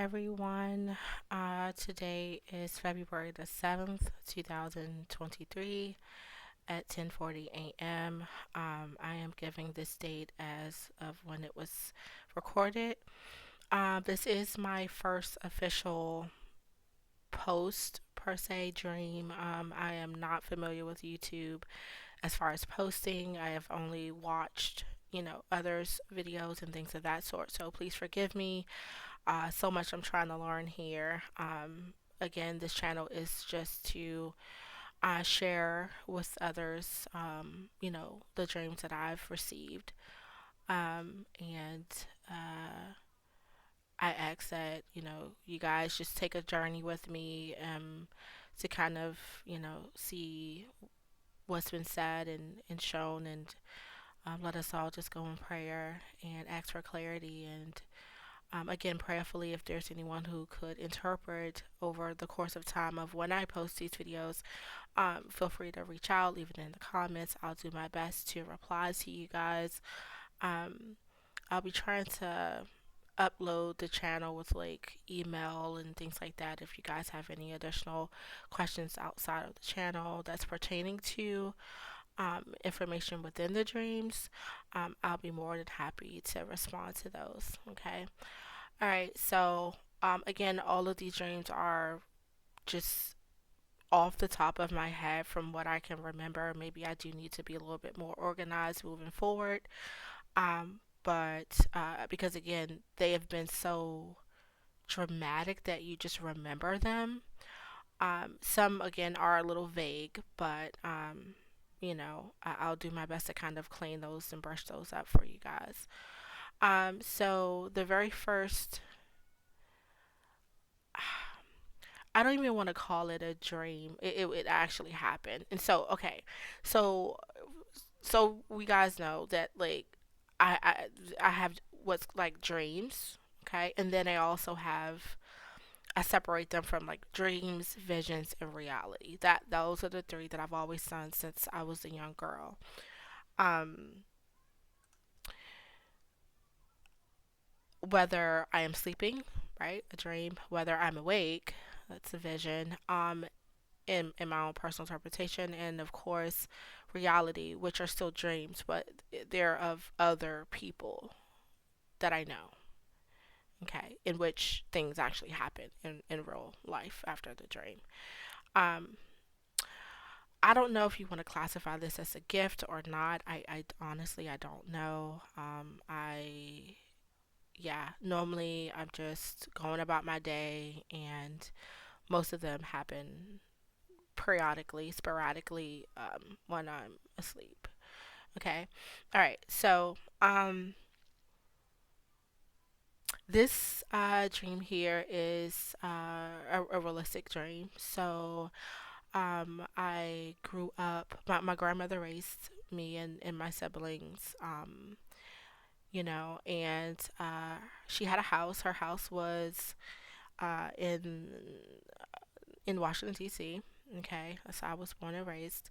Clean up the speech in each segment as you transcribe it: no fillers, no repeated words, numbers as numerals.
everyone. Today is February the 7th, 2023 at 10:40 a.m. I am giving this date as of when it was recorded. This is my first official post per se dream. I am not familiar with YouTube as far as posting. I have only watched, others' videos and things of that sort. So please forgive me. So much I'm trying to learn here. Again, this channel is just to share with others, the dreams that I've received. And I ask that, you guys just take a journey with me to kind of, see what's been said and shown, and let us all just go in prayer and ask for clarity. And again, prayerfully, if there's anyone who could interpret over the course of time of when I post these videos, feel free to reach out, leave it in the comments. I'll do my best to reply to you guys. Um, I'll be trying to upload the channel with like email and things like that if you guys have any additional questions outside of the channel that's pertaining to information within the dreams. I'll be more than happy to respond to those. Okay. All right, so again, all of these dreams are just off the top of my head from what I can remember. Maybe I do need to be a little bit more organized moving forward. But because again, they have been so dramatic that you just remember them. Some again are a little vague, but I'll do my best to kind of clean those and brush those up for you guys. So the very first I don't even want to call it a dream. It actually happened. And so, okay. So we guys know that like I I I have what's like dreams, okay? And then I separate them from like dreams, visions, and reality. That those are the three that I've always done since I was a young girl. Um Whether I am sleeping, right? A dream, whether I'm awake, that's a vision. In my own personal interpretation, and of course reality, which are still dreams, but they're of other people that I know, okay, in which things actually happen in real life after the dream. um I don't know if you want to classify this as a gift or not. I honestly I don't know. I Yeah, normally I'm just going about my day, and most of them happen periodically, sporadically, when I'm asleep. Okay. All right. So, this dream here is a realistic dream. So, I grew up, my grandmother raised me and my siblings, and she had a house. Her house was in Washington, D.C. Okay. So I was born and raised.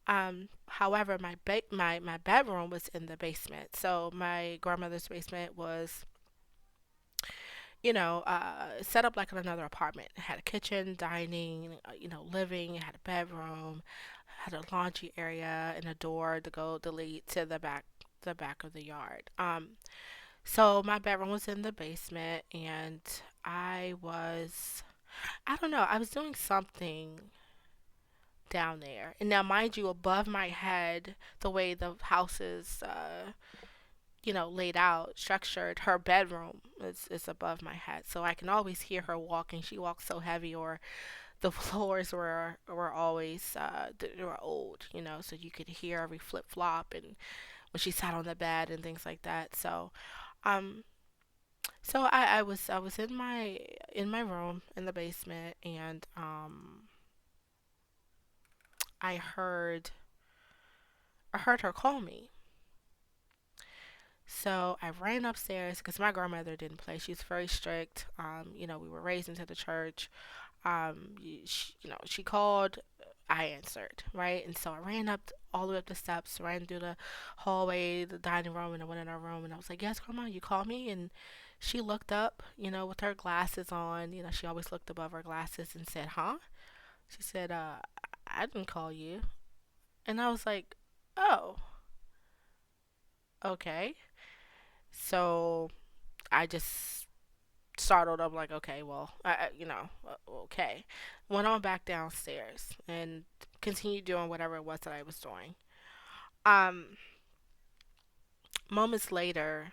However, my bedroom was in the basement. So my grandmother's basement was, set up like in another apartment. It had a kitchen, dining, living. It had a bedroom, had a laundry area, and a door to go to lead to the back of the yard. So my bedroom was in the basement, and I don't know, I was doing something down there. And now, mind you, above my head, the way the house is, laid out, structured, her bedroom is above my head. So I can always hear her walking. She walks so heavy, or the floors were always, they were old, so you could hear every flip flop and when she sat on the bed and things like that. Um, I was in my room in the basement, and I heard I heard her call me. So I ran upstairs because my grandmother didn't play. She was very strict. We were raised into the church. She called. I answered, right? And so I ran up all the way up the steps, ran through the hallway, the dining room, and I went in our room and I was like, "Yes, Grandma, you called me?" And she looked up, with her glasses on. She always looked above her glasses and said, "Huh?" She said, "I didn't call you." And I was like, "Oh, okay." So I just startled. I'm like, okay, well, okay. Went on back downstairs and continued doing whatever it was that I was doing. Um, Moments later,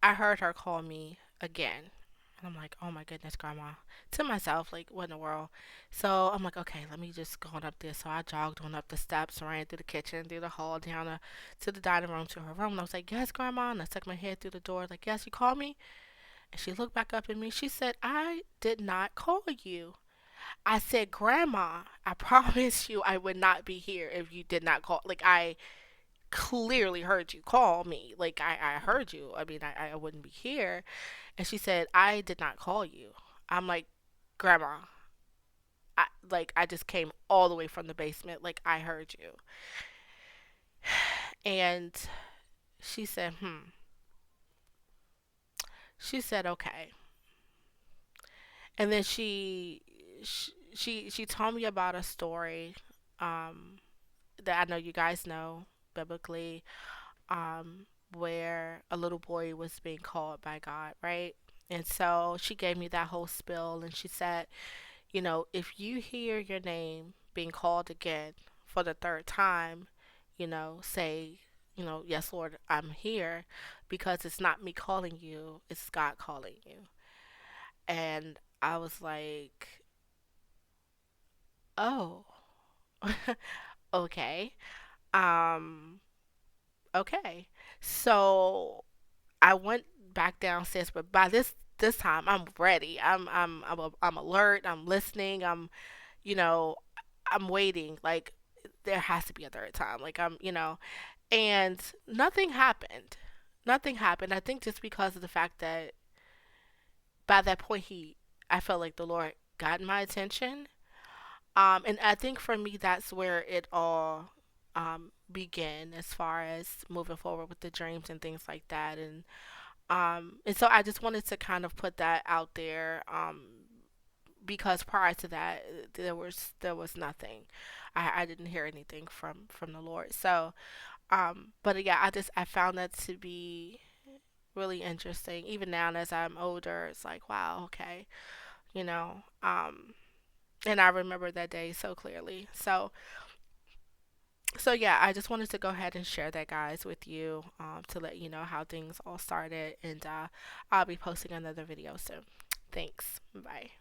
I heard her call me again. And I'm like, oh my goodness, Grandma. To myself, like, what in the world? So I'm like, okay, let me just go on up there. So I jogged on up the steps, ran through the kitchen, through the hall, down to the dining room, to her room. And I was like, yes, Grandma. And I stuck my head through the door, like, yes, you called me? And she looked back up at me. She said, I did not call you. I said, Grandma, I promise you I would not be here if you did not call. Like, I clearly heard you call me. Like, I heard you. I mean, I wouldn't be here. And she said, I did not call you. I'm like, Grandma, I just came all the way from the basement. Like, I heard you. And she said, hmm. She said, okay. And then she told me about a story um, that I know you guys know biblically, where a little boy was being called by God, right? And so she gave me that whole spiel, and she said, if you hear your name being called again for the third time, say, yes, Lord, I'm here, because it's not me calling you, it's God calling you. And I was like, oh, okay. Um, okay. So I went back downstairs, but by this time I'm ready. I'm alert. I'm listening. You know I'm waiting. Like there has to be a third time. Like and nothing happened. Nothing happened. I think just because of the fact that by that point I felt like the Lord got my attention. And I think for me that's where it all began as far as moving forward with the dreams and things like that. And so I just wanted to kind of put that out there, because prior to that, there was nothing. I didn't hear anything from the Lord. So, but yeah, I found that to be really interesting. Even now, as I'm older, it's like, wow, okay, you know. And I remember that day so clearly. So yeah, I just wanted to go ahead and share that, guys, with you, to let you know how things all started. And I'll be posting another video soon. Thanks. Bye.